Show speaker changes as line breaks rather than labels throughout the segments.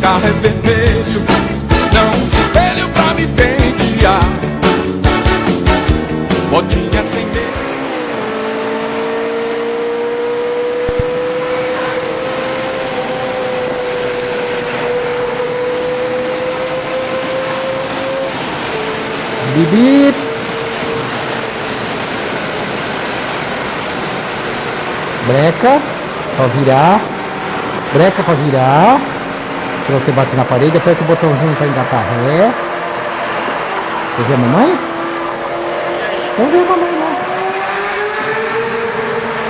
carro é vermelho, não se espelho pra me pentear. Botinha sem medo.
Bibi. Breca pra virar. Breca pra virar. Pra você bater na parede, aperta o botãozinho pra engatar ré. Quer ver a mamãe? Vamos ver a mamãe lá.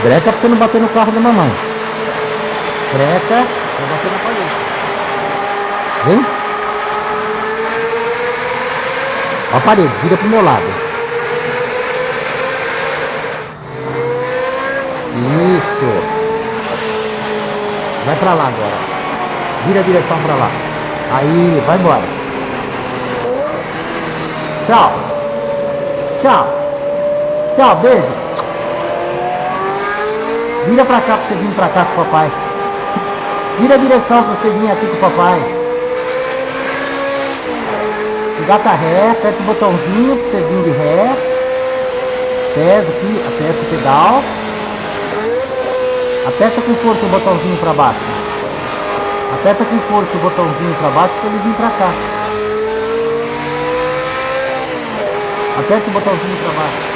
Breca pra você não bater no carro da mamãe. Breca pra bater na parede. Vem. Ó a parede, vira pro meu lado. Isso. Vai pra lá agora. Vira a direção pra lá. Aí, vai embora. Tchau. Tchau. Tchau, beijo. Vira pra cá pra você vir pra cá com o papai. Vira a direção pra você vir aqui com o papai. Engata ré, aperta o botãozinho pra você vir de ré. Pesa aqui, aperta o pedal. Aperta com força o botãozinho pra baixo. Aperta com força o botãozinho pra baixo pra ele vir pra cá. Aperta o botãozinho pra baixo.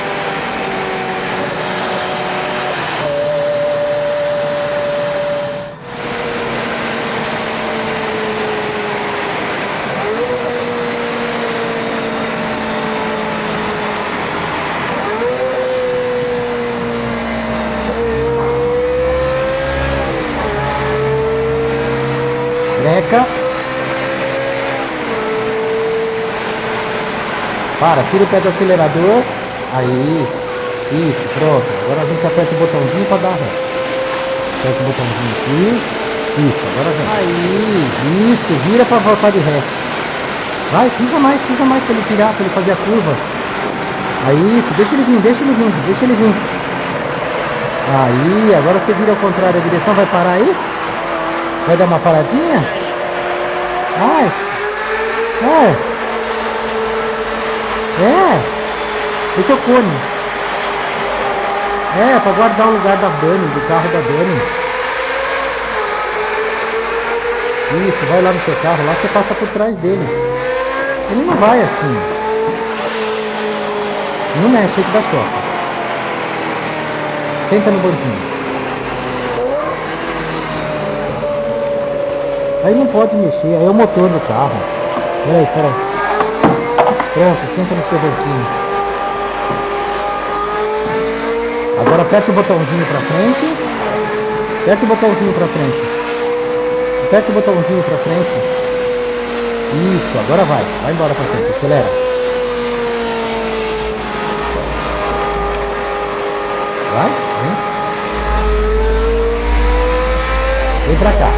Breca. Tira o pé do acelerador. Aí. Isso, pronto. Agora a gente aperta o botãozinho para dar ré. Aperta o botãozinho aqui. Isso, agora vem. Aí, isso, vira para voltar de ré. Vai, pisa mais para ele tirar, para ele fazer a curva. Aí, isso, deixa ele vir. Aí, agora você vira ao contrário, a direção vai parar aí? Vai dar uma paradinha? Vai. Esse é o cone. Pra guardar o lugar da Dani, do carro da Dani. Isso, vai lá no seu carro, lá você passa por trás dele. Ele não vai assim. Não mexe, que dá choque. Senta no banquinho. Aí não pode mexer, aí é o motor do carro. Peraí. Pronto, senta no seu banquinho. Agora aperta o botãozinho pra frente. Aperta o botãozinho pra frente. Isso, agora vai. Vai embora pra frente, acelera. Vai, vem. Vem pra cá.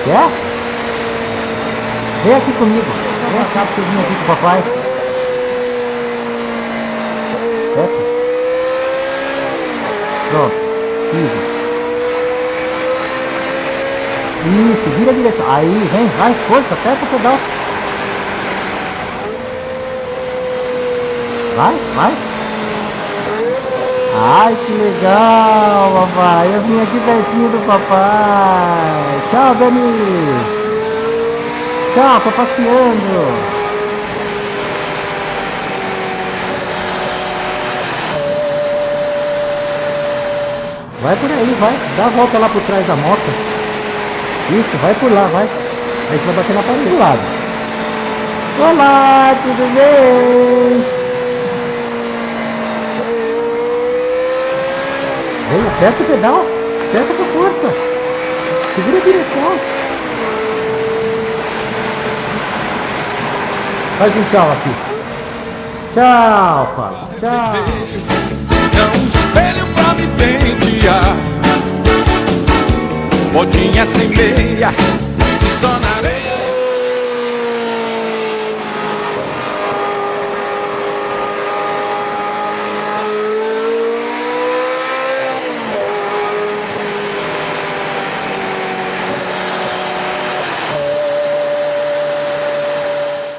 Quer? Vem aqui comigo. Vem cá pra você vir aqui com o papai. Certo? Pronto. Isso, vira a direção. Aí, vem, vai, força, aperta o pedal. Vai. Ai, que legal, papai. Eu vim aqui pertinho do papai. Tchau, Dani. Tchau, tô passeando. Vai por aí, vai. Dá a volta lá por trás da moto. Isso, vai por lá, vai. Aí você vai bater na parede do lado. Olá, tudo bem? Vem, aperta o pedal, aperta com força, segura a direção. Faz um tchau aqui. Tchau, fala. Tchau.
Não se espelho pra me pentear. Botinha sem meia,